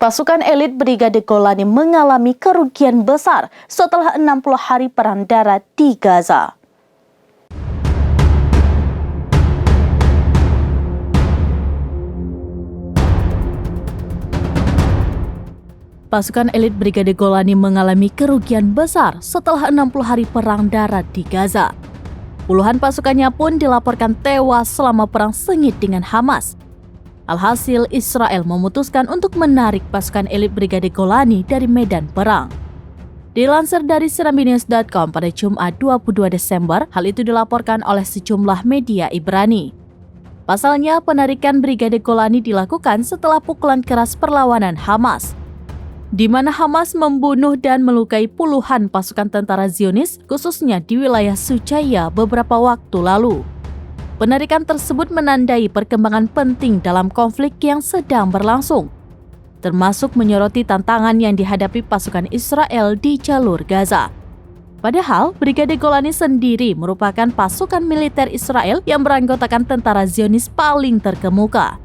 Pasukan elit Brigade Golani mengalami kerugian besar setelah 60 hari perang darat di Gaza. Pasukan elit Brigade Golani mengalami kerugian besar setelah 60 hari perang darat di Gaza. Puluhan pasukannya pun dilaporkan tewas selama perang sengit dengan Hamas. Alhasil, Israel memutuskan untuk menarik pasukan elit Brigade Golani dari medan perang. Dilansir dari serambinews.com pada Jumat 22 Desember, hal itu dilaporkan oleh sejumlah media Ibrani. Pasalnya, penarikan Brigade Golani dilakukan setelah pukulan keras perlawanan Hamas, di mana Hamas membunuh dan melukai puluhan pasukan tentara Zionis, khususnya di wilayah Shujaia beberapa waktu lalu. Penarikan tersebut menandai perkembangan penting dalam konflik yang sedang berlangsung, termasuk menyoroti tantangan yang dihadapi pasukan Israel di jalur Gaza. Padahal, Brigade Golani sendiri merupakan pasukan militer Israel yang beranggotakan tentara Zionis paling terkemuka.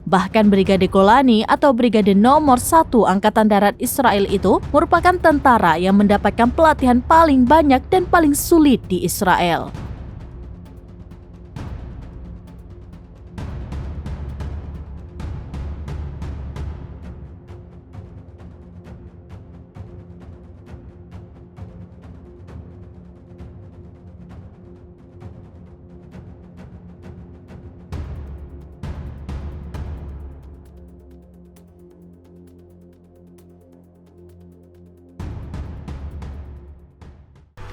Bahkan Brigade Golani atau Brigade Nomor 1 Angkatan Darat Israel itu merupakan tentara yang mendapatkan pelatihan paling banyak dan paling sulit di Israel.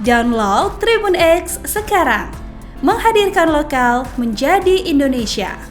Download Tribun X sekarang, menghadirkan lokal menjadi Indonesia.